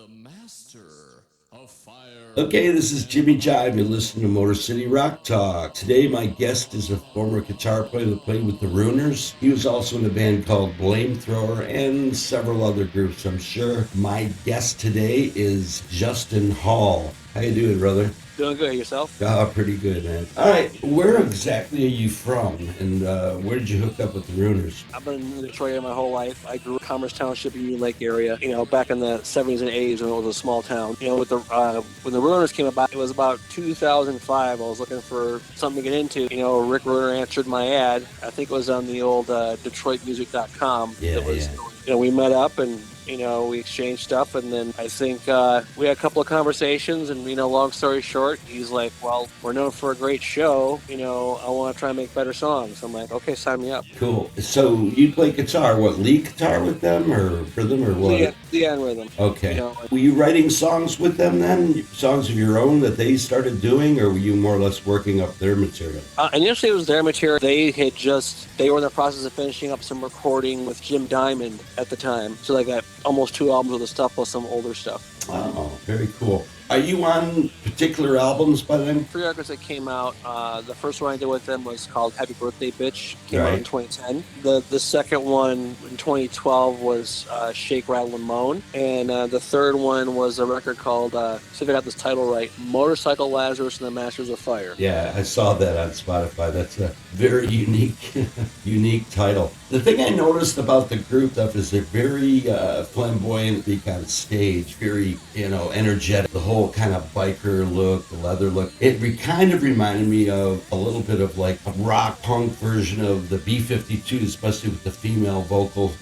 master of fire. Okay, this is Jimmy Jive. You're listening to Motor City Rock Talk. Today, my guest is a former guitar player that played with the Ruiners. He was also in a band called Blame Thrower and several other groups, I'm sure. My guest today is Justin Hall. How you doing, brother? Doing good. Yourself? Oh, pretty good, man. All right, where exactly are you from, and where did you hook up with the Ruiners? I've been in Detroit my whole life. I grew up in Commerce Township, Union Lake area. Back in the 70s and 80s when it was a small town. With the when the Ruiners came about, it was about 2005. I was looking for something to get into. Rick Ruiner answered my ad. I think it was on the old DetroitMusic.com. Yeah, we met up and we exchanged stuff, and then I think we had a couple of conversations, and long story short, he's like, well, we're known for a great show, I want to try and make better songs. I'm like, okay, sign me up. Cool. So you play guitar, what, lead guitar with them or rhythm or what? Yeah, and rhythm. Okay. Were you writing songs with them then? Songs of your own that they started doing, or were you more or less working up their material? Initially it was their material. They were in the process of finishing up some recording with Jim Diamond at the time, so they got almost 2 albums of the stuff plus some older stuff. Oh, very cool. Are you on particular albums by them? 3 records that came out. The first one I did with them was called Happy Birthday Bitch. Came out in 2010. The second one in 2012 was Shake, Rattle, and Moan. And the third one was a record called, see if I got this title right, Motorcycle Lazarus and the Masters of Fire. Yeah, I saw that on Spotify. That's a very unique title. The thing I noticed about the group stuff is they're very flamboyant on stage, very, energetic. The whole kind of biker look, the leather look. It kind of reminded me of a little bit of like a rock punk version of the B-52, especially with the female vocal,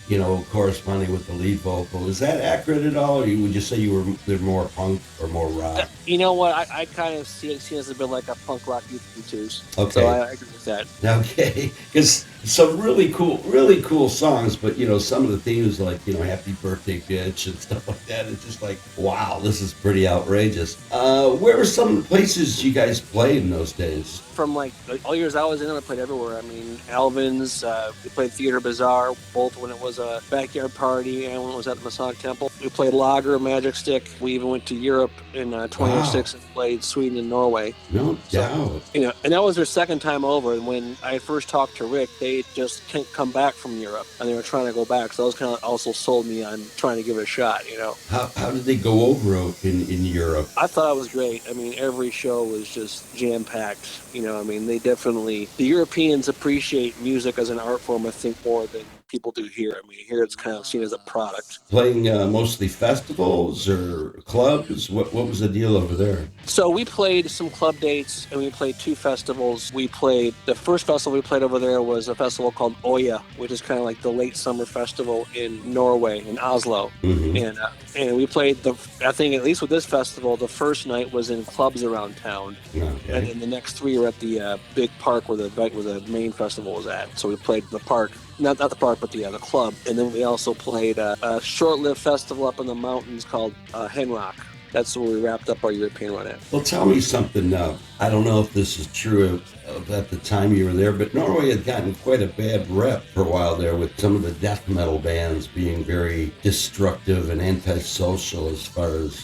corresponding with the lead vocal. Is that accurate at all, or would you say they're more punk or more rock? You know what? I kind of see it as a bit like a punk rock B-52s. Okay. So I agree with that. Okay, because some really cool songs, but some of the themes like Happy Birthday Bitch and stuff like that, it's just like, wow, this is pretty outrageous. Where were some of the places you guys played in those days? From like all years I was in, I played everywhere. I mean, Alvin's, we played Theater Bazaar, both when it was a backyard party and when it was at the Masonic Temple. We played Lager, Magic Stick. We even went to Europe in 2006 and played Sweden and Norway. No doubt. And that was their second time over. And when I first talked to Rick, they just can't come back from Europe, and they were trying to go back. So that was kind of also sold me on trying to give it a shot. How did they go over in Europe? I thought it was great. I mean, every show was just jam packed. The Europeans appreciate music as an art form, I think, more than people do here. I mean, here it's kind of seen as a product. Playing mostly festivals or clubs? What was the deal over there? So we played some club dates, and we played 2 festivals. The first festival we played over there was a festival called Oya, which is kind of like the late summer festival in Norway, in Oslo. Mm-hmm. And we played I think at least with this festival, the first night was in clubs around town. Okay. And then the next 3 were at the big park where the main festival was at. So we played the park. Not the park, but the club. And then we also played a short-lived festival up in the mountains called Henrock. That's where we wrapped up our European run at. Well, tell me something now. I don't know if this is true of at the time you were there, but Norway had gotten quite a bad rep for a while there with some of the death metal bands being very destructive and antisocial as far as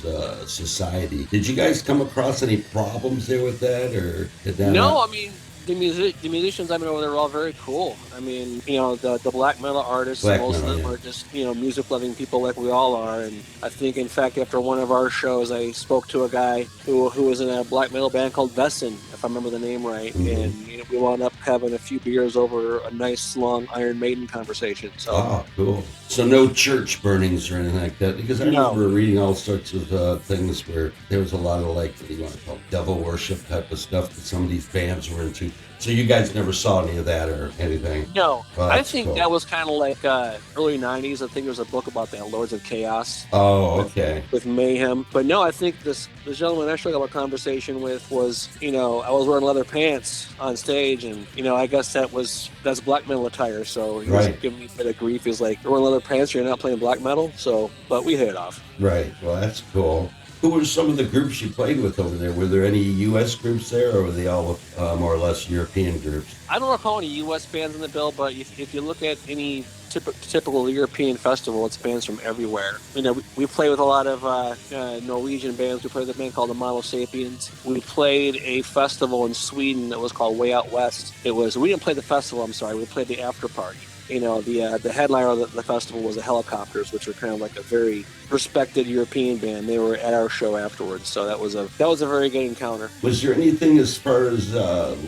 society. Did you guys come across any problems there with that, or did that? No, I mean, the musicians I mean over there were all very cool. I mean, the black metal artists, most of them are just, music loving people like we all are. And I think, in fact, after one of our shows, I spoke to a guy who was in a black metal band called Vesson, if I remember the name right. Mm-hmm. And we wound up having a few beers over a nice long Iron Maiden conversation. So. Oh, cool. So no church burnings or anything like that? Because I remember reading all sorts of things where there was a lot of what do you want to call it, devil worship type of stuff that some of these bands were into. So you guys never saw any of that or anything? No. I think that was kind of like early 90s. I think there was a book about that, Lords of Chaos. Oh, okay. With Mayhem. But no, I think the gentleman I struck up a conversation with was, I was wearing leather pants on stage, and, I guess that's black metal attire. So he was giving me a bit of grief. He's like, you're wearing leather pants, you're not playing black metal? But we hit it off. Right. Well, that's cool. Who were some of the groups you played with over there? Were there any U.S. groups there, or were they all more or less European groups? I don't recall any U.S. bands in the bill, but if you look at any typical European festival, it's bands from everywhere. We play with a lot of Norwegian bands. We played with a band called the Mono Sapiens. We played a festival in Sweden that was called Way Out West. We didn't play the festival, I'm sorry. We played the after party. The headliner of the festival was the Helicopters, which were kind of like a very respected European band. They were at our show afterwards, so that was a very good encounter. Was there anything as far as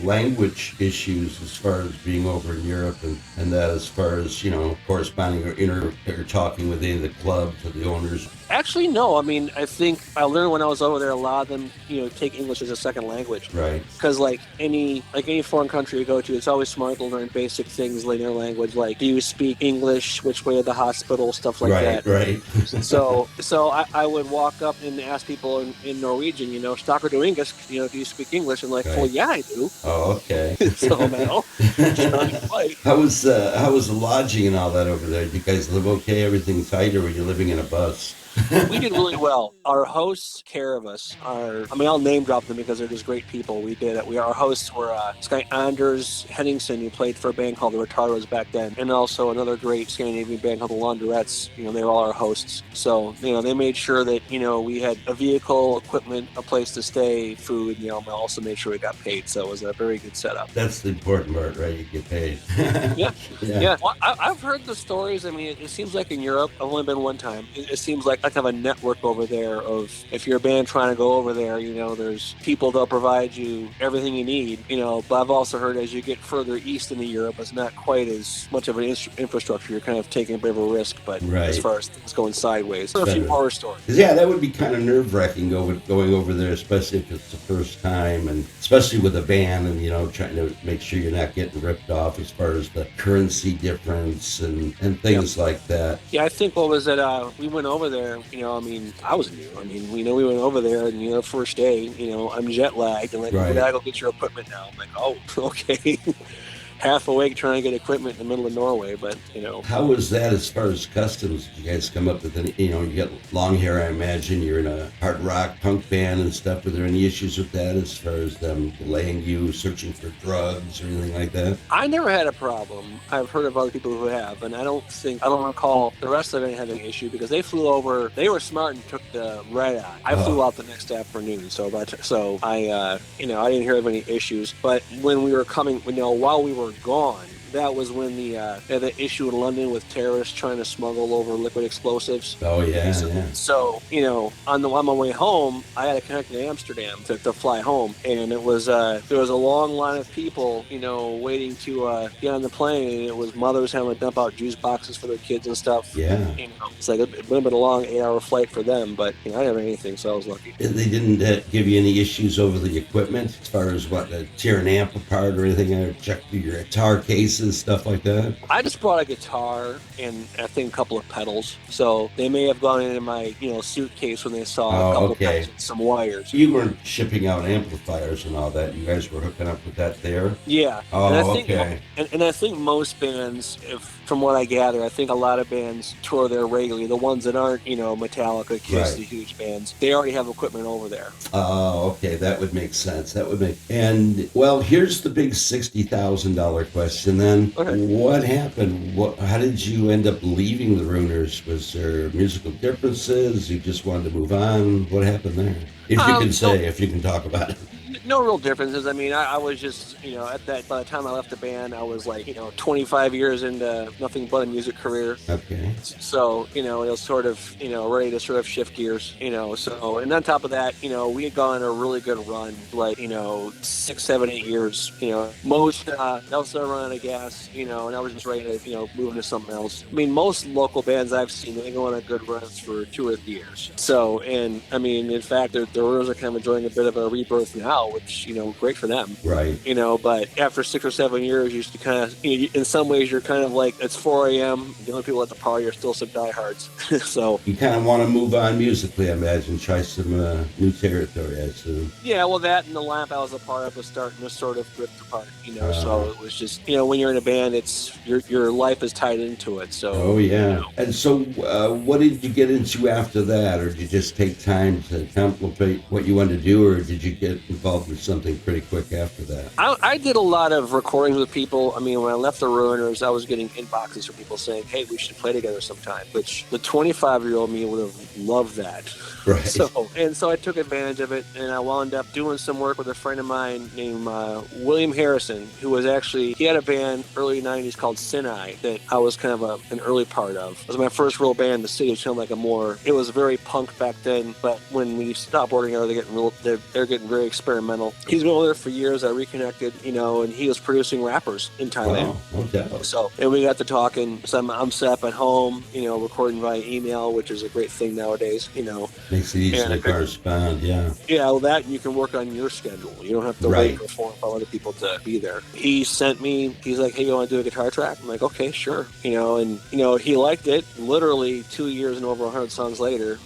language issues, as far as being over in Europe, and that as far as corresponding or talking with any of the clubs or the owners? Actually, no. I mean, I think I learned when I was over there, a lot of them, take English as a second language. Right. Because like any foreign country you go to, it's always smart to learn basic things in their language. Like, do you speak English? Which way to the hospital? Stuff like that. Right. So I would walk up and ask people in Norwegian, Snakker du Engelsk? Do you speak English? And like, Right. well, yeah, I do. Oh, okay. So now, how was the lodging and all that over there? Did you guys live okay? Everything tight, or were you living in a bus? We did really well. Our hosts took care of us. I'll name drop them because they're just great people. We did it. Our hosts were this guy Anders Henningsen, who played for a band called the Retardos back then, and also another great Scandinavian band called the Laundrettes. They were all our hosts. So they made sure that we had a vehicle, equipment, a place to stay, food. They also made sure we got paid. So it was a very good setup. That's the important part, right? You get paid. Yeah. Well, I've heard the stories. I mean, it seems like in Europe, I've only been one time. It seems like kind of a network over there of, if you're a band trying to go over there, there's people that'll provide you everything you need, but I've also heard as you get further east into Europe, it's not quite as much of an infrastructure. You're kind of taking a bit of a risk, but right. As far as things going sideways, a few horror stories. Yeah, that would be kind of nerve-wracking going over there, especially if it's the first time, and especially with a band, and trying to make sure you're not getting ripped off as far as the currency difference and things like that. Yeah, I think what was it? We went over there. I was new. We went over there, and first day, I'm jet lagged, and like, right. We gotta go get your equipment now. I'm like, oh, okay. Half awake trying to get equipment in the middle of Norway, but How was that as far as customs? Did you guys come up with any? You got long hair, I imagine. You're in a hard rock punk band and stuff. Were there any issues with that as far as them delaying you, searching for drugs or anything like that? I never had a problem. I've heard of other people who have, and I don't recall the rest of it having an issue because they flew over. They were smart and took the red eye. I flew out the next afternoon, so I didn't hear of any issues. But when we were coming, while we were gone, that was when the issue in London with terrorists trying to smuggle over liquid explosives. Oh yeah. So on my way home, I had to connect to Amsterdam to fly home, and it was there was a long line of people waiting to get on the plane, and it was mothers having to dump out juice boxes for their kids and stuff. Yeah. It's like it would have been a long 8-hour flight for them, but I didn't have anything, so I was lucky. They didn't give you any issues over the equipment as far as tear an amp apart or anything, or check through your guitar cases, stuff like that? I just brought a guitar and I think a couple of pedals, so they may have gone into my suitcase when they saw a couple of pedals and some wires. You weren't shipping out amplifiers and all that. You guys were hooking up with that there? Yeah. Oh, and I think, okay. And I think most bands, from what I gather, I think a lot of bands tour there regularly. The ones that aren't, Metallica, Kiss, the huge bands, they already have equipment over there. Oh, okay. That would make sense. And, well, here's the big $60,000 question then. Okay. What happened? How did you end up leaving the Runers? Was there musical differences? You just wanted to move on? What happened there? If you can talk about it. No real differences. I was just, by the time I left the band, I was like, 25 years into nothing but a music career. Okay. So, it was sort of, ready to sort of shift gears, so, and on top of that, we had gone on a really good run, like, 6, 7, 8 years, most, I was still running out of gas, and I was just ready to, move into something else. Most local bands I've seen, they go on a good runs for 2 or 3 years. So, and, in fact, the Runners are kind of enjoying a bit of a rebirth now, which, great for them. Right. But after 6 or 7 years, you used to kind of, in some ways, you're kind of like, it's 4 a.m. The only people at the party are still some diehards. So you kind of want to move on musically, I imagine, try some new territory, I assume. yeah, well, that and the lamp I was a part of was starting to sort of drift apart, So it was just, when you're in a band, it's your life is tied into it. So. Oh yeah. And so, what did you get into after that, or did you just take time to contemplate what you wanted to do, or did you get involved in something pretty quick after that? I did a lot of recordings with people. I mean, when I left the Ruiners, I was getting inboxes from people saying, "Hey, we should play together sometime," which the 25-year-old me would have loved that. Right. So I took advantage of it, and I wound up doing some work with a friend of mine named William Harrison, who was he had a band early 90s called Sinai that I was kind of an early part of. It was my first real band in the city. It sounded like it was very punk back then, but when we stopped working together, they're getting very experimental. He's been over there for years. I reconnected, and he was producing rappers in Thailand. Wow, no doubt. So, and we got to talking. So I'm set up at home, recording via email, which is a great thing nowadays, Makes it easy to correspond, yeah. Yeah, well, that you can work on your schedule. You don't have to wait for 4 or 5 other people to be there. He's like, "Hey, you want to do a guitar track?" I'm like, "Okay, sure." And he liked it. Literally 2 years and over 100 songs later.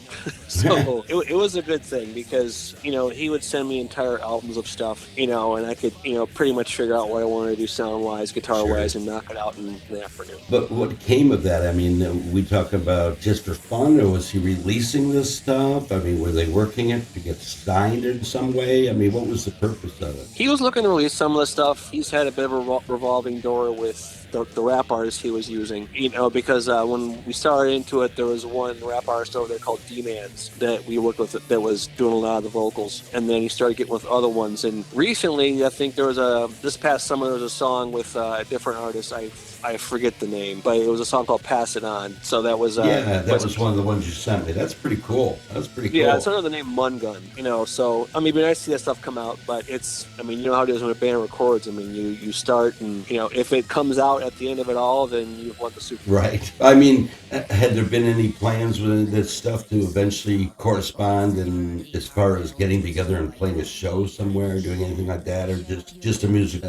So it was a good thing because, he would send me entire albums of stuff, and I could, pretty much figure out what I wanted to do sound-wise, guitar-wise, and knock it out in the afternoon. But what came of that? I mean, we talk about just for fun, or was he releasing this stuff? I mean, were they working it to get signed in some way? I mean, what was the purpose of it? He was looking to release some of the stuff. He's had a bit of a revolving door with the rap artist he was using, because when we started into it, there was one rap artist over there called D-Mans that we worked with that was doing a lot of the vocals, and then he started getting with other ones. And recently, I think this past summer, there was a song with a different artist. I forget the name, but it was a song called "Pass It On." So that was that was one of the ones you sent me. That's pretty cool. That's pretty cool. Yeah, it's under the name Mun Gun. So I mean, it'd be nice to see that stuff come out, but I mean, you know how it is when a band records. I mean, you start, and if it comes out at the end of it all, then you've won the Super Bowl. Right. I mean, had there been any plans with this stuff to eventually correspond, and as far as getting together and playing a show somewhere, doing anything like that, or just a music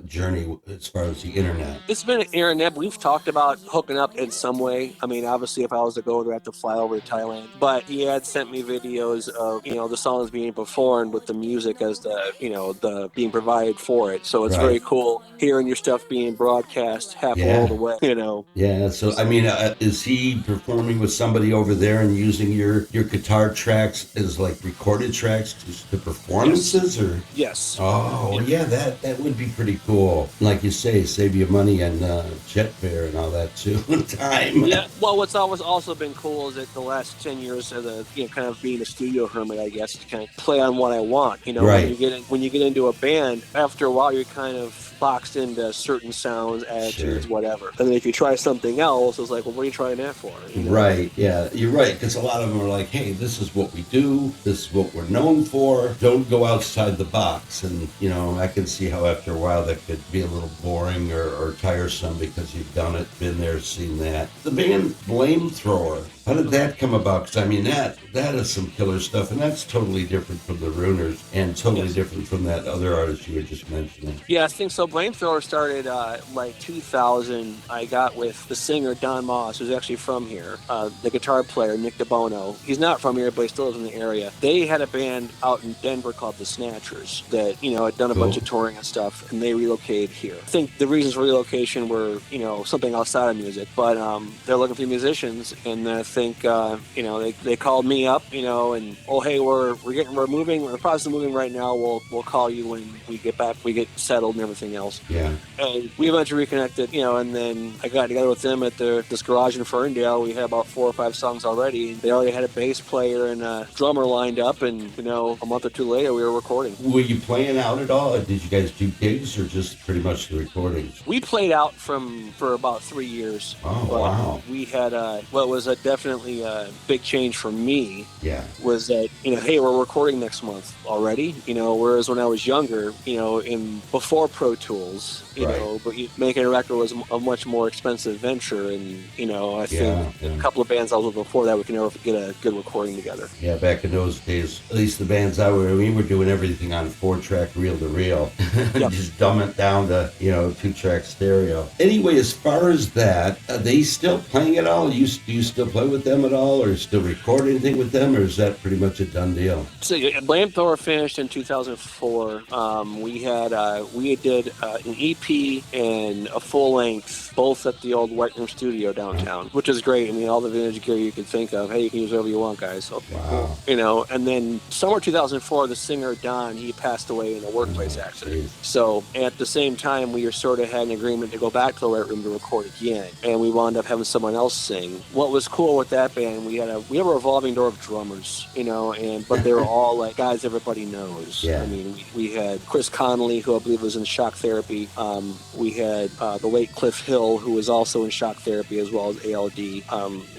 journey as far as the internet? It's been an internet. We've talked about hooking up in some way. I mean, obviously, if I was to go there, I'd have to fly over to Thailand. But he had sent me videos of, the songs being performed with the music as the being provided for it. So it's very cool hearing your stuff being broadcast half the world away, Yeah, so, I mean, is he performing with somebody over there and using your guitar tracks as, like, recorded tracks to performances, or? Yes. Oh, yeah, that would be pretty cool. Like you say, save you money and jet fare and all that too in time. Yeah. Well, what's always also been cool is that the last 10 years of kind of being a studio hermit, I guess, to kind of play on what I want. When you get into a band, after a while, you're kind of boxed into certain sounds, attitudes, whatever. And then if you try something else, it's like, well, what are you trying that for? Right. Yeah, you're right. Because a lot of them are like, hey, this is what we do. This is what we're known for. Don't go outside the box. And, I can see how after a while that could be a little boring or tiresome because you've done it, been there, seen that. The band Flamethrower, how did that come about? Because, I mean, that is some killer stuff, and that's totally different from the Ruiners and totally different from that other artist you were just mentioning. Yeah, I think so. Flamethrower started like 2000. I got with the singer Don Moss, who's actually from here, the guitar player Nick DeBono. He's not from here, but he still lives in the area. They had a band out in Denver called the Snatchers that, had done a bunch of touring and stuff, and they relocated here. I think the reasons for relocation were, something outside of music, but they're looking for musicians, and I think, they called me up, and, oh, hey, we're moving, we're in the process of moving right now. We'll call you when we get back, we get settled and everything else. Yeah. And we eventually reconnected, and then I got together with them at this garage in Ferndale. We had about 4 or 5 songs already. They already had a bass player and a drummer lined up, and, a month or two later, we were recording. Were you playing out at all? Did you guys do gigs or just pretty much the recordings? We played out for about 3 years. Oh, wow. We had what was a definite definitely a big change for me. Yeah. Was that, hey, we're recording next month already, whereas when I was younger, in before Pro Tools, Right. but making a record was a much more expensive venture. And, I think Yeah. a couple of bands I was with before that, we could never get a good recording together. Yeah, back in those days, at least the bands we were doing everything on 4-track reel-to-reel. Yep. Just dumb it down to, 2-track stereo. Anyway, as far as that, are they still playing at all? Do you still play with them at all, or still record anything with them, or is that pretty much a done deal? So Flamethrower finished in 2004. We did an EP and a full length, both at the old White Room Studio downtown, which is great. I mean, all the vintage gear you could think of. Hey, you can use whatever you want, guys. Okay, wow. Cool. And then summer 2004, the singer Don, he passed away in a workplace accident. Geez. So at the same time, we sort of had an agreement to go back to the White Room to record again, and we wound up having someone else sing. What was cool with that band, we had a revolving door of drummers, but they were all like guys everybody knows. Yeah. I mean, we had Chris Connolly, who I believe was in Shock Therapy. We had the late Cliff Hill, who was also in Shock Therapy as well as ALD.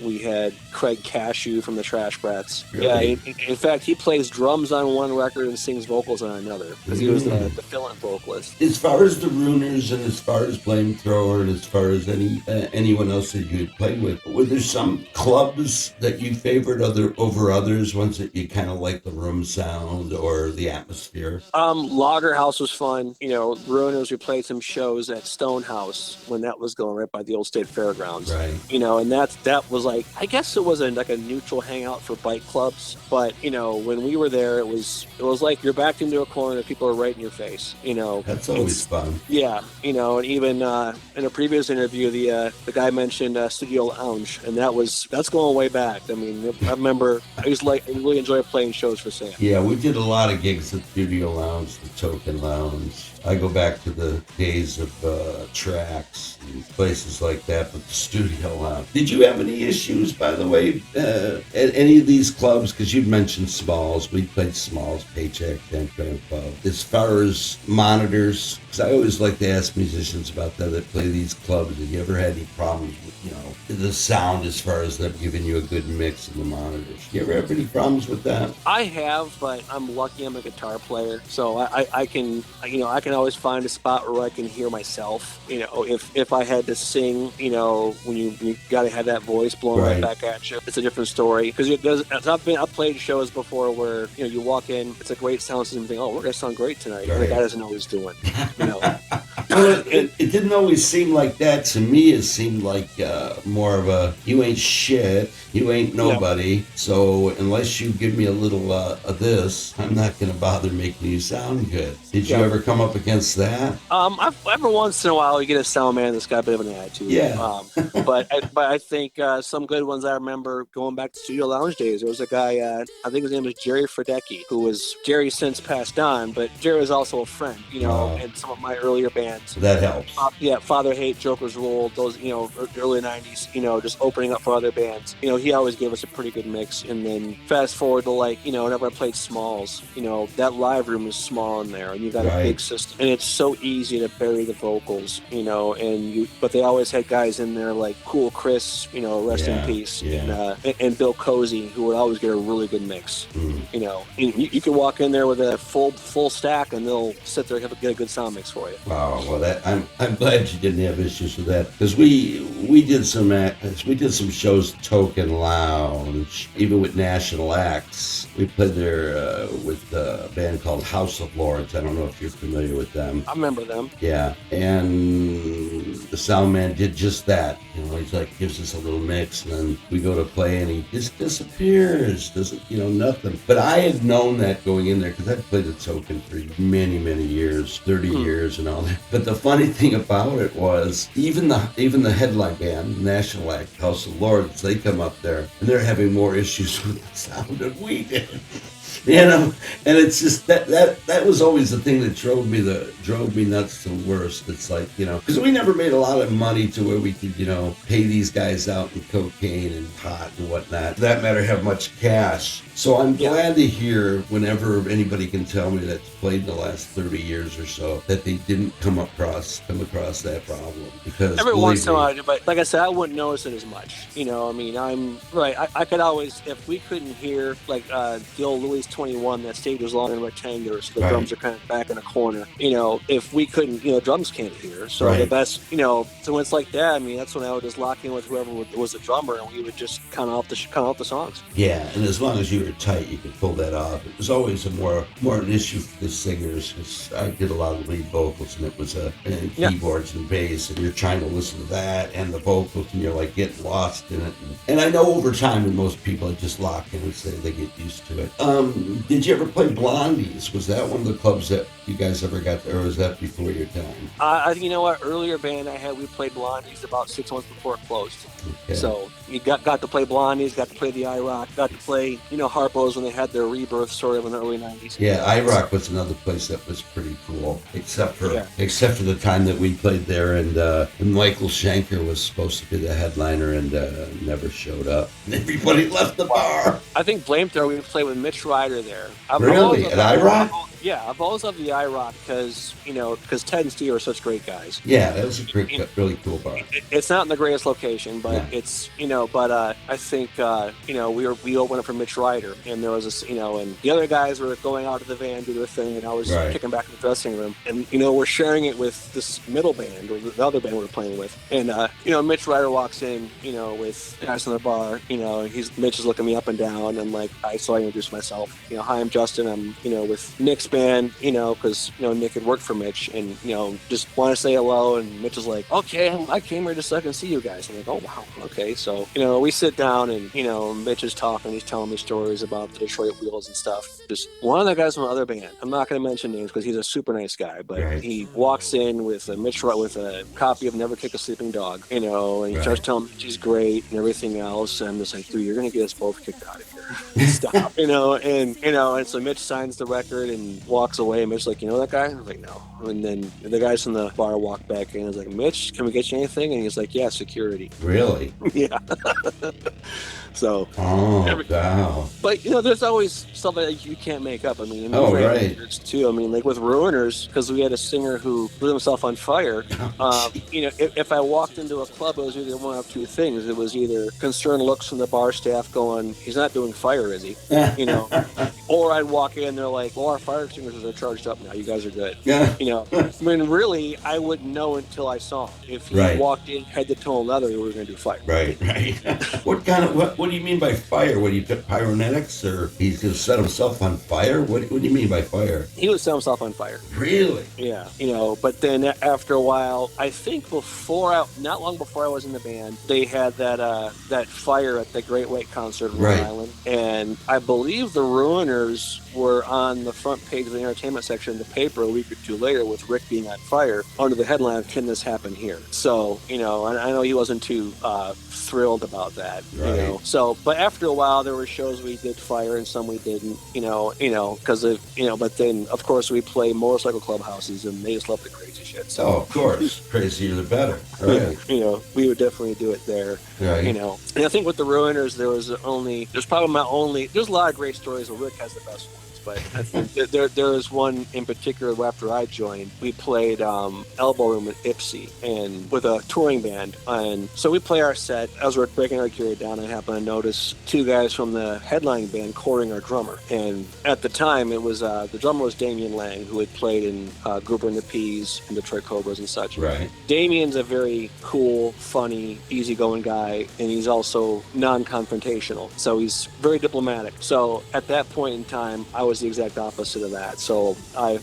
We had Craig Cashew from the Trash Brats. Really? Yeah, in fact, he plays drums on one record and sings vocals on another because he was the fill-in vocalist. As far as the Runers and as far as Flamethrower and as far as anyone else that you had played with, were there some clubs that you favored over others, ones that you kind of like the room sound or the atmosphere? Lager House was fun. Ruiners, we played some shows at Stonehouse when that was going right by the old State Fairgrounds. Right. And that was like, I guess it was like a neutral hangout for bike clubs. But, when we were there, it was like you're backed into a corner and people are right in your face. That's always fun. Yeah. And even in a previous interview, the guy mentioned Studio Lounge, and that's going way back. I mean, I remember I really enjoyed playing shows for Sam. Yeah, we did a lot of gigs at Studio Lounge, the Token Lounge. I go back to the days of Tracks and places like that, but the Studio Lounge. Did you have any issues, by the way, at any of these clubs? Because you mentioned Smalls. We played Smalls, Paycheck, Dan Tramp Club. As far as monitors, because I always like to ask musicians about that play these clubs. Have you ever had any problems with, the sound as far as them giving you a good mix in the monitors? You ever have any problems with that? I have, but I'm lucky I'm a guitar player, so I can always find a spot where I can hear myself. If I had to sing, when you got to have that voice blowing right back at you, it's a different story. Because I've played shows before where you walk in, it's a great sound system, and think, oh, we're gonna sound great tonight. Right. And the guy doesn't know what he's doing. Well, it didn't always seem like that. To me, it seemed like more of a, you ain't shit, you ain't nobody, yeah. So unless you give me a little of this, I'm not going to bother making you sound good. Did you ever come up against that? Every once in a while, you get a sound man that's got a bit of an attitude. Yeah. But I think some good ones I remember going back to Studio Lounge days. There was a guy, I think his name was Jerry Fredecki, Jerry's since passed on, but Jerry was also a friend, and some of my earlier bands. That helps. Father Hate, Joker's Rule, those, early 90s, just opening up for other bands. He always gave us a pretty good mix. And then fast forward to whenever I played Smalls, that live room is small in there and you got a big system. And it's so easy to bury the vocals, but they always had guys in there like Cool Chris, rest in peace, and Bill Cozy, who would always get a really good mix. You can walk in there with a full stack and they'll sit there and get a good sound mix for you. Wow, well, I'm glad you didn't have issues with that, because we did some shows at Token Lounge, even with national acts. We played there with a band called House of Lords. I don't know if you're familiar with them. I remember them. Yeah, and the sound man did just that. He's like, gives us a little mix, and then we go to play, and he just disappears. Doesn't, nothing. But I had known that going in there, because I'd played at Token for many, many years, 30 years and all that. But the funny thing about it was, even the headline band, National Act, House of Lords, they come up there, and they're having more issues with the sound than we did. And it's just that was always the thing that drove me nuts the worst. It's like, because we never made a lot of money to where we could, pay these guys out in cocaine and pot and whatnot. For that matter, have much cash. So I'm glad to hear whenever anybody can tell me that's played in the last 30 years or so that they didn't come across that problem, because every once in a while, but like I said, I wouldn't notice it as much. I mean, I'm right. I could always, if we couldn't hear like the old Louis 21, that stage was long and rectangular, so the drums are kind of back in a corner. If we couldn't, drums can't hear, so the best, so when it's like that, I mean, that's when I would just lock in with whoever was the drummer, and we would just count out the songs. Yeah, and as long as you were tight, you could pull that off. It was always a more an issue for the singers, because I did a lot of lead vocals, and it was and keyboards and bass, and you're trying to listen to that and the vocals, and you're like getting lost in it. And I know over time, when most people just lock in and say they get used to it. Did you ever play Blondies? Was that one of the clubs that you guys ever got to, or was that before your time? You know what? Earlier band I had, we played Blondies about 6 months before it closed. Okay. So you got to play Blondies, got to play the IROC, got to play, Harpo's when they had their rebirth sort of in the early 90s. Yeah, IROC was another place that was pretty cool, except for the time that we played there, and Michael Schenker was supposed to be the headliner and never showed up. And everybody left the bar. I think Flamethrower, we played with Mitch Ryder there. Really? At IROC? Yeah, I've always loved the IROC because Ted and Steve are such great guys. Yeah, that was a great, really cool bar. It's not in the greatest location, but it's I think we opened up for Mitch Ryder, and there was this and the other guys were going out to the van, do their thing, and I was kicking back in the dressing room, and we're sharing it with this middle band, or the other band we were playing with, and Mitch Ryder walks in, with guys in the bar, Mitch is looking me up and down, and like I introduced myself, hi, I'm Justin, I'm with Nick's band, because Nick had worked for Mitch, and just want to say hello, and Mitch is like, okay, I came here just so I can see you guys. I'm like, oh wow, okay. So we sit down, and Mitch is talking, he's telling me stories about the Detroit Wheels and stuff. Just one of the guys from the other band, I'm not going to mention names because he's a super nice guy, but he walks in with a copy of Never Kick a Sleeping Dog, and he starts telling me she's great and everything else, and I'm just like, dude, you're going to get us both kicked out of here. Stop. And so Mitch signs the record and walks away, and Mitch's like, you know that guy? I was like, no. And then the guys from the bar walk back in. I was like, Mitch, can we get you anything? And he's like, yeah, security. Really? Yeah. So. Oh, wow. But there's always stuff that you can't make up. I mean, right. Too. I mean, like with Ruiners, because we had a singer who lit himself on fire. If I walked into a club, it was either one of two things. It was either concerned looks from the bar staff going, he's not doing fire, is he? Or I'd walk in, they're like, well, our fire extinguishers are charged up now. You guys are good. Yeah. I mean, really, I wouldn't know until I saw him. If he walked in head to toe in leather, we were going to do fire. Right. What do you mean by fire? What, he took pyrotechnics, or he's going to set himself on fire? What do you mean by fire? He would set himself on fire. Really? Yeah. But then after a while, I think not long before I was in the band, they had that fire at the Great White concert in Rhode Island, and I believe the Ruiners were on the front page of the entertainment section of the paper a week or two later with Rick being on fire under the headline, "Can this happen here?" So, and I know he wasn't too thrilled about that, So, but after a while, there were shows we did fire and some we didn't, because of, but then, of course, we play motorcycle clubhouses and they just love the crazy shit. So, of course, crazier the better. Right. We would definitely do it there. Right. And I think with the Ruiners, there's a lot of great stories, but Rick has the best ones. But I think there is one in particular after I joined. We played Elbow Room at Ipsy and with a touring band. And so we play our set. As we're breaking our gear down, I happen to notice two guys from the headline band courting our drummer. And at the time, it was the drummer was Damian Lang, who had played in Goober and the Peas and Detroit Cobras and such. Right. Damian's a very cool, funny, easygoing guy, and he's also non-confrontational. So he's very diplomatic. So at that point in time, I was the exact opposite of that. So I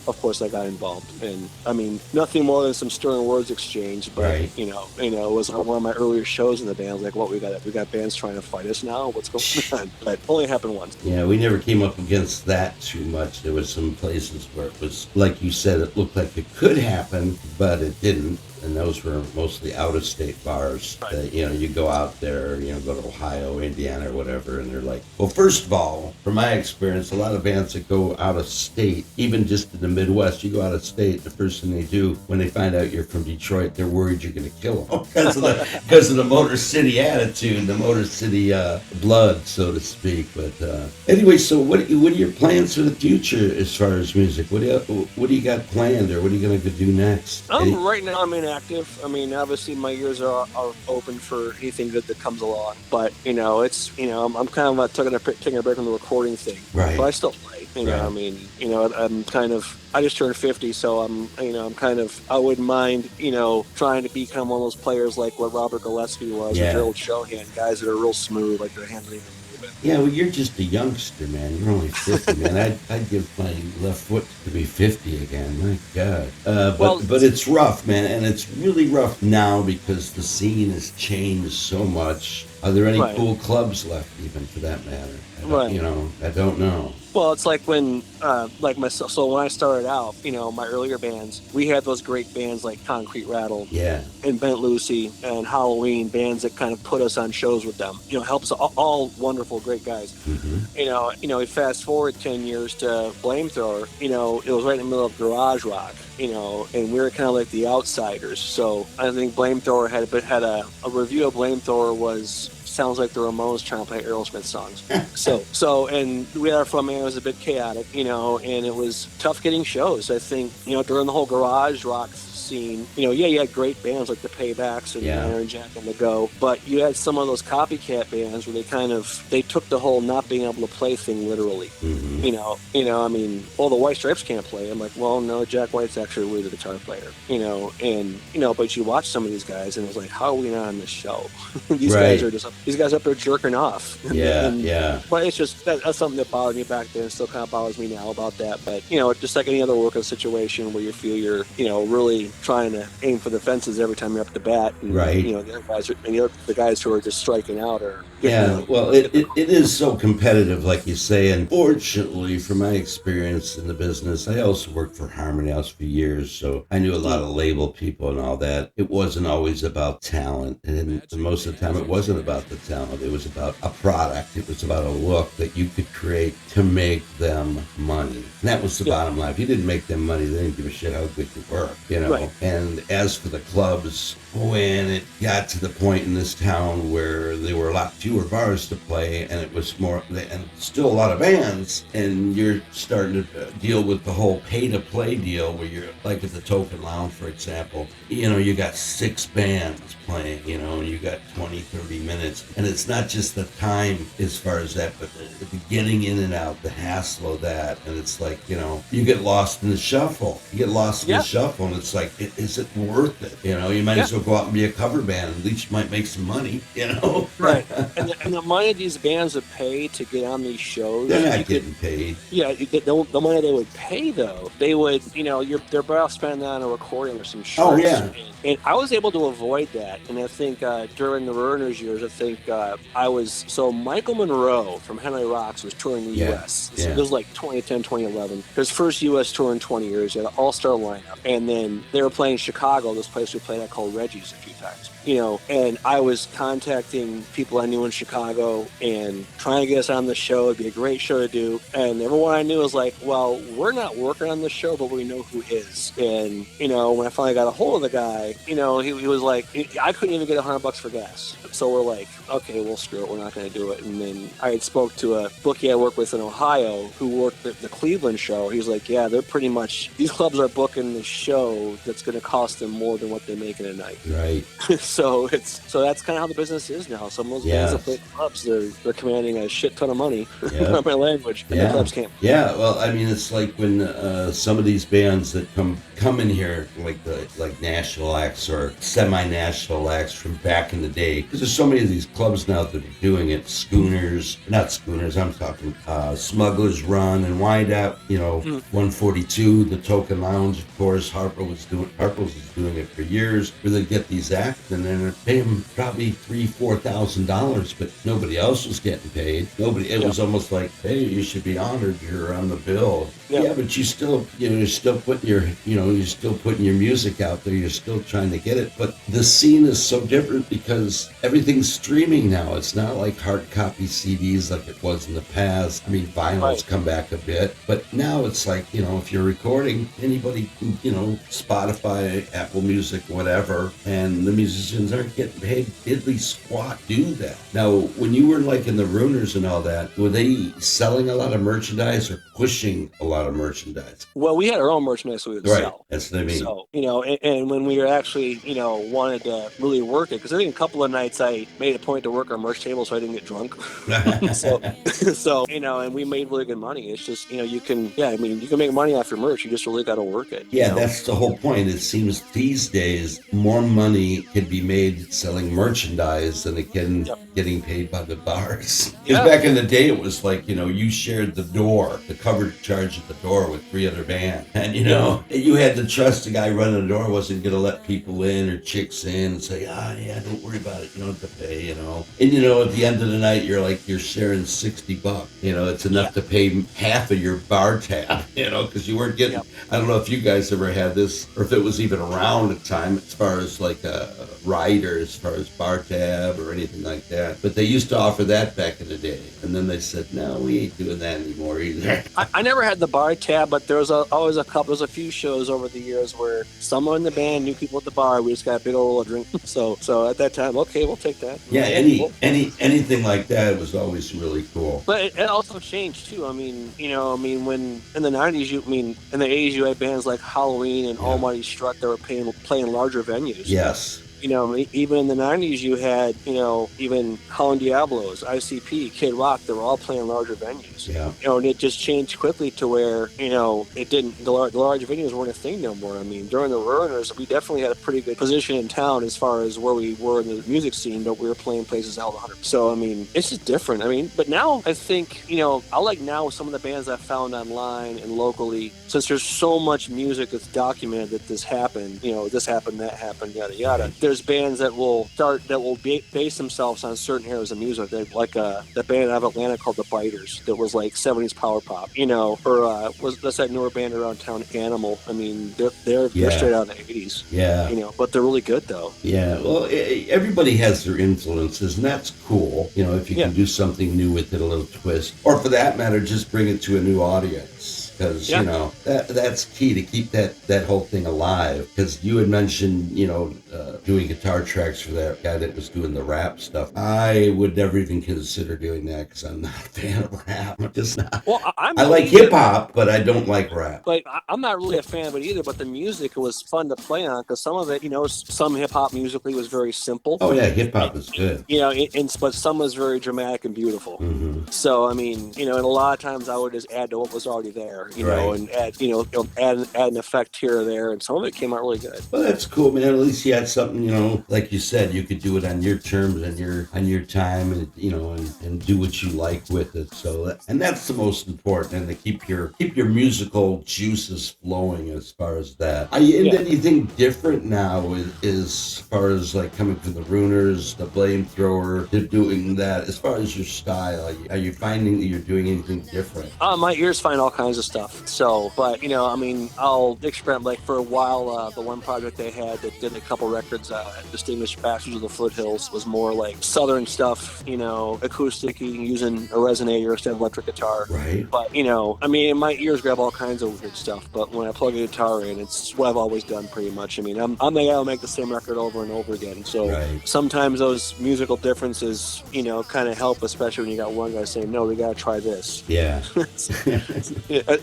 got involved, and I mean, nothing more than some stern words exchanged, but it was one of my earlier shows in the band. I was like, what, we got bands trying to fight us now? What's going on? But only happened once. Yeah, we never came up against that too much. There was some places where it was, like you said, it looked like it could happen, but it didn't. and those were mostly out-of-state bars. Right. That, you go out there, go to Ohio, Indiana, or whatever, and they're like, well, first of all, from my experience, a lot of bands that go out of state, even just in the Midwest, you go out of state, the first thing they do when they find out you're from Detroit, they're worried you're going to kill them because of the Motor City attitude, the Motor City blood, so to speak. But anyway, so what are your plans for the future as far as music? What do you got planned, or what are you going to do next? Right now I'm inactive. I mean, obviously my ears are open for anything good that comes along. But it's I'm kind of taking a break from the recording thing. Right. But I still play. I mean, I'm kind of. I just turned 50, so I'm kind of. I wouldn't mind, trying to become one of those players like what Robert Gillespie was, or Gerald Shohan, guys that are real smooth, like their hands don't even move it. Yeah, well, you're just a youngster, man. You're only 50, man. I'd give my left foot to be 50 again. My God. But it's rough, man, and it's really rough now because the scene has changed so much. Are there any cool clubs left, even for that matter? I don't know. Well, it's like when, so when I started out, my earlier bands, we had those great bands like Concrete Rattle, and Bent Lucy, and Halloween, bands that kind of put us on shows with them. Helps all wonderful, great guys. Mm-hmm. We fast forward 10 years to Flamethrower. It was right in the middle of garage rock. And we were kind of like the outsiders. So I think Flamethrower had a review of Flamethrower was. Sounds like the Ramones trying to play Aerosmith songs. And we had our front man was a bit chaotic, and it was tough getting shows. I think, during the whole garage rock scene, you had great bands like the Paybacks and Iron Jack and the Go, but you had some of those copycat bands where they took the whole not being able to play thing literally. Mm-hmm. I mean, the White Stripes can't play. I'm like, well, no, Jack White's actually a really good guitar player, but you watch some of these guys and it was like, how are we not on this show? These guys up there jerking off. But it's just, that's something that bothered me back then. It still kind of bothers me now about that. But, just like any other working situation where you feel you're, really trying to aim for the fences every time you're up to bat. And, the other guys the guys who are just striking out are. Well, it is so competitive, like you say. And fortunately, from my experience in the business, I also worked for Harmony House for years. So I knew a lot of label people and all that. It wasn't always about talent. And most of the time, it wasn't about the talent. It was about a product. It was about a look that you could create to make them money. And that was the bottom line. If you didn't make them money, they didn't give a shit how good you were, Right. And as for the clubs, when it got to the point in this town where there were a lot fewer bars to play and it was more, and still a lot of bands, and you're starting to deal with the whole pay-to-play deal where you're, like at the Token Lounge, for example, you got 6 bands playing, and you got 20, 30 minutes. And it's not just the time as far as that, but the getting in and out, the hassle of that. And it's like, you get lost in the shuffle. You get lost in the shuffle, and it's like, is it worth it? You might as well go out and be a cover band. At least you might make some money, Right. And the money these bands would pay to get on these shows. They're not getting paid. Yeah, the money they would pay, though, they would, they're better off spending that on a recording or some shirts. Oh, yeah. And I was able to avoid that. And I think during the Ruiners years, so Michael Monroe from Henry Rocks was touring the U.S. So it was like 2010, 2011. His first U.S. tour in 20 years. He had an all-star lineup. And then they were playing Chicago, this place we played at called Reggie's a few times. And I was contacting people I knew in Chicago and trying to get us on the show. It'd be a great show to do. And everyone I knew was like, well, we're not working on the show, but we know who is. And, when I finally got a hold of the guy, he was like, I couldn't even get $100 for gas. So we're like, okay, well, screw it. We're not going to do it. And then I had spoke to a bookie I worked with in Ohio who worked at the Cleveland show. He was like, yeah, they're pretty much, these clubs are booking the show that's going to cost them more than what they make in a night. Right. So that's kind of how the business is now. Some of those bands that play clubs, they're commanding a shit ton of money. Not my language. And the clubs can't. Yeah. Well, I mean, it's like when some of these bands that come in here, like national acts or semi-national acts from back in the day, because there's so many of these clubs now that are doing it. Not Schooners. I'm talking Smugglers Run and Wideout. 142, the Token Lounge, of course. Harpo's was doing it for years. Where they get these acts, and and they're paying probably $3,000-$4,000, but nobody else was getting paid. Nobody. It was almost like, hey, you should be honored. You're on the bill. Yeah, but you still, you're still putting you're still putting your music out there. You're still trying to get it. But the scene is so different because everything's streaming now. It's not like hard copy CDs like it was in the past. I mean, vinyl's come back a bit, but now it's like, if you're recording, anybody, Spotify, Apple Music, whatever, and the musicians aren't getting paid diddly squat do that. Now, when you were like in the Ruiners and all that, were they selling a lot of merchandise or pushing a lot of merchandise? Well, we had our own merchandise we would sell. That's what I mean. So, and when we were actually, wanted to really work it, because I think a couple of nights I made a point to work our merch table so I didn't get drunk. so, and we made really good money. It's just, you can make money off your merch. You just really got to work it. Yeah, that's the whole point. It seems these days more money can be made selling merchandise than it can getting paid by the bars. Because back in the day, it was like, you shared the cover charge at the door with 3 other bands. And, you had to trust the guy running the door wasn't going to let people in or chicks in and say, don't worry about it. You don't have to pay, And, at the end of the night, you're sharing $60. It's enough to pay half of your bar tab, because you weren't getting, I don't know if you guys ever had this or if it was even around at the time as far as like a rider, as far as bar tab or anything like that. But they used to offer that back in the day. And then they said, no, we ain't doing that anymore either. I never had the bar tab, but there was always a few shows over the years where someone in the band knew people at the bar. We just got a big old drink. So at that time, okay, we'll take that. Yeah, anything like that was always really cool. But it also changed too. When in the 90s, in the 80s, you had bands like Halloween and Almighty Strut that were playing larger venues. Yes. Even in the 90s, you had, even Holland Diablos, ICP, Kid Rock, they were all playing larger venues. Yeah. And it just changed quickly to where, it didn't, the large venues weren't a thing no more. During the Ruiners, we definitely had a pretty good position in town as far as where we were in the music scene, but we were playing places out of 100. So, it's just different. But now I think, I like now some of the bands I found online and locally, since there's so much music that's documented that this happened, this happened, that happened, yada, yada. There's bands that will base themselves on certain eras of music. Like the band out of Atlanta called the Biters that was like 70s power pop, or that's that newer band around town, Animal. They're straight out of the 80s. Yeah. But they're really good though. Yeah. Well, everybody has their influences, and that's cool. If you can do something new with it, a little twist, or for that matter, just bring it to a new audience. Because, that's key to keep that whole thing alive. Because you had mentioned, doing guitar tracks for that guy that was doing the rap stuff. I would never even consider doing that because I'm not a fan of rap. I'm just not. Well, I like hip-hop, but I don't like rap. But I'm not really a fan of it either, but the music was fun to play on because some of it, some hip-hop musically was very simple. Oh, yeah, hip-hop is good. But some was very dramatic and beautiful. Mm-hmm. So, and a lot of times I would just add to what was already there. And add an effect here or there, and some of it came out really good. Well, that's cool, man. At least you had something, like you said, you could do it on your terms and your time, and and do what you like with it. So, and that's the most important, and to keep your musical juices flowing as far as that. Are you into anything different now, as far as like coming from the Ruiners, the Flamethrower, to doing that? As far as your style, are you finding that you're doing anything different? My ears find all kinds of stuff. So, but I'll experiment. Like for a while, the one project they had that did a couple records, Distinguished Bastards of the Foothills, was more like southern stuff, acoustic, using a resonator instead of electric guitar. Right. But my ears grab all kinds of weird stuff. But when I plug a guitar in, it's what I've always done pretty much. I'm the guy who'll make the same record over and over again. So sometimes those musical differences, kind of help, especially when you got one guy saying, "No, we got to try this." Yeah.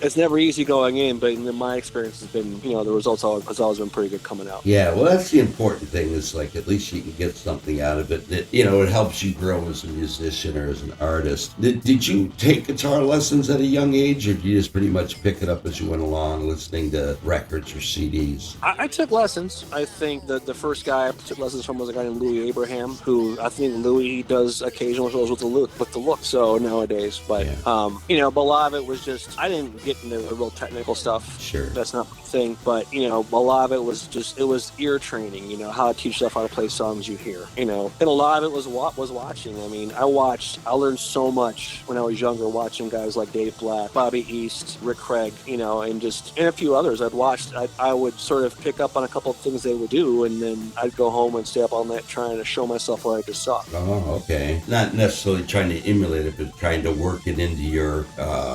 It's never easy going in, but in my experience has been, the results has always been pretty good coming out. Yeah, well, that's the important thing, is like at least you can get something out of it that, it helps you grow as a musician or as an artist. Did you take guitar lessons at a young age, or did you just pretty much pick it up as you went along, listening to records or CDs? I took lessons. I think that the first guy I took lessons from was a guy named Louis Abraham, who I think Louis does occasional shows with the look. So nowadays, but but a lot of it was just, I didn't get get into the real technical stuff. Sure. That's not my thing. But, a lot of it was it was ear training, how to teach yourself how to play songs you hear, and a lot of it was watching. I mean, I learned so much when I was younger watching guys like Dave Black, Bobby East, Rick Craig, and a few others I'd watched. I would sort of pick up on a couple of things they would do, and then I'd go home and stay up all night trying to show myself what I just saw. Oh, okay. Not necessarily trying to emulate it, but trying to work it into your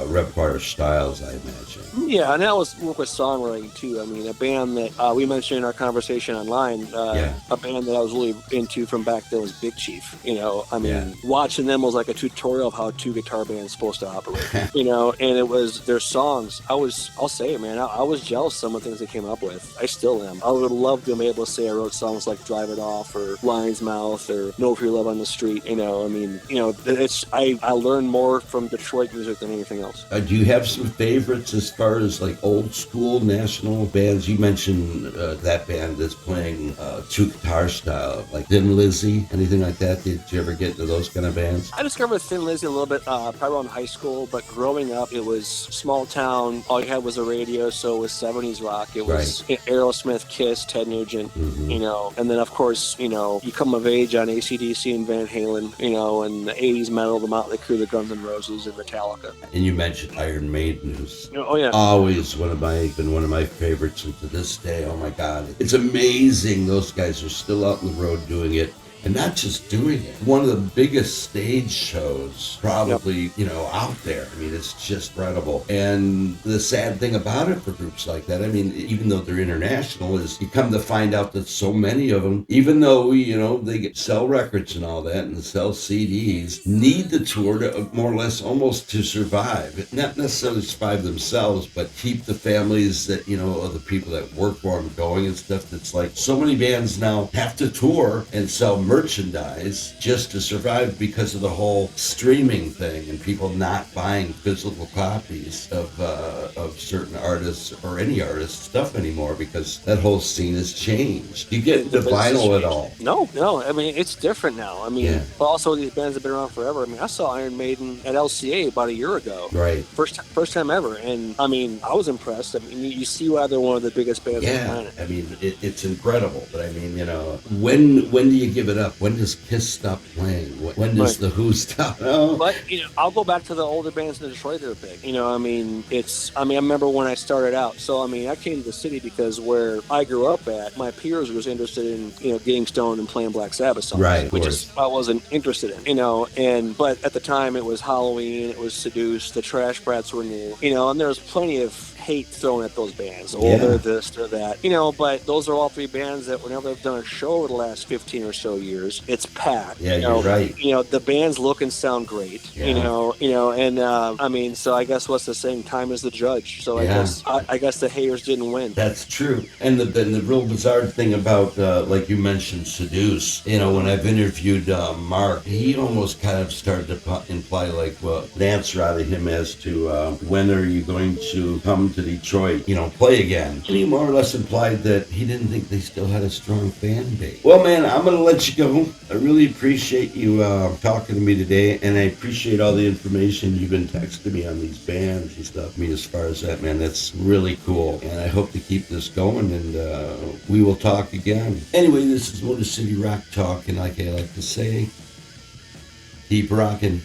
repertoire styles, I imagine. Yeah, and that was work with songwriting too. I mean, a band that we mentioned in our conversation online, a band that I was really into from back then was Big Chief. Watching them was like a tutorial of how two guitar bands supposed to operate. And it was their songs. I'll say it, man. I was jealous of some of the things they came up with. I still am. I would love to be able to say I wrote songs like Drive It Off or Lion's Mouth or No Free Love on the Street. I learned more from Detroit music than anything else. Do you have some favorites as far as like old school national bands? You mentioned that band that's playing two guitar style, like Thin Lizzy, anything like that? Did you ever get into those kind of bands? I discovered Thin Lizzy a little bit probably around high school, but growing up, it was small town. All you had was a radio, so it was 70s rock. It was Aerosmith, Kiss, Ted Nugent, and then of course, you come of age on AC/DC and Van Halen, and the 80s metal, the Motley Crue, the Guns N' Roses, and Metallica. And you mentioned Iron Maiden, who's always been one of my favorites, and to this day, oh my God, it's amazing. Those guys are still out on the road doing it. And not just doing it. One of the biggest stage shows probably, out there. I mean, it's just incredible. And the sad thing about it for groups like that, I mean, even though they're international, is you come to find out that so many of them, even though, they sell records and all that and sell CDs, need the tour to more or less almost to survive. Not necessarily survive themselves, but keep the families that, of the people that work for them going and stuff. That's like so many bands now have to tour and sell merchandise just to survive because of the whole streaming thing and people not buying physical copies of certain artists or any artist stuff anymore because that whole scene has changed. Do you get into vinyl at all? No. I mean, it's different now. I mean, but also these bands have been around forever. I mean, I saw Iron Maiden at LCA about a year ago. Right. First time ever. And I mean, I was impressed. I mean, you see why they're one of the biggest bands on the planet. I mean, it's incredible. But I mean, when do you give it up? When does Kiss stop playing? When does The Who stop? Oh. But, I'll go back to the older bands in Detroit that are big. I remember when I started out. So, I came to the city because where I grew up at, my peers was interested in, getting stoned and playing Black Sabbath songs. Right, which I wasn't interested in, but at the time it was Halloween, it was Seduce, the Trash Brats were new, and there was plenty of hate thrown at those bands. They're this, they're that. But those are all three bands that whenever they've done a show over the last 15 or so years, it's packed. Yeah, you're right. The bands look and sound great. So I guess what's the saying? Time is the judge. So I guess the haters didn't win. That's true. And the real bizarre thing about, like you mentioned, Seduce, when I've interviewed Mark, he almost kind of started to imply an answer out of him as to when are you going to come to Detroit, play again. And he more or less implied that he didn't think they still had a strong fan base. Well, man, I'm going to let you go. I really appreciate you talking to me today, and I appreciate all the information you've been texting me on these bands and stuff. I mean, as far as that, man, that's really cool. And I hope to keep this going, and we will talk again. Anyway, this is Motor City Rock Talk, and like I like to say, keep rocking.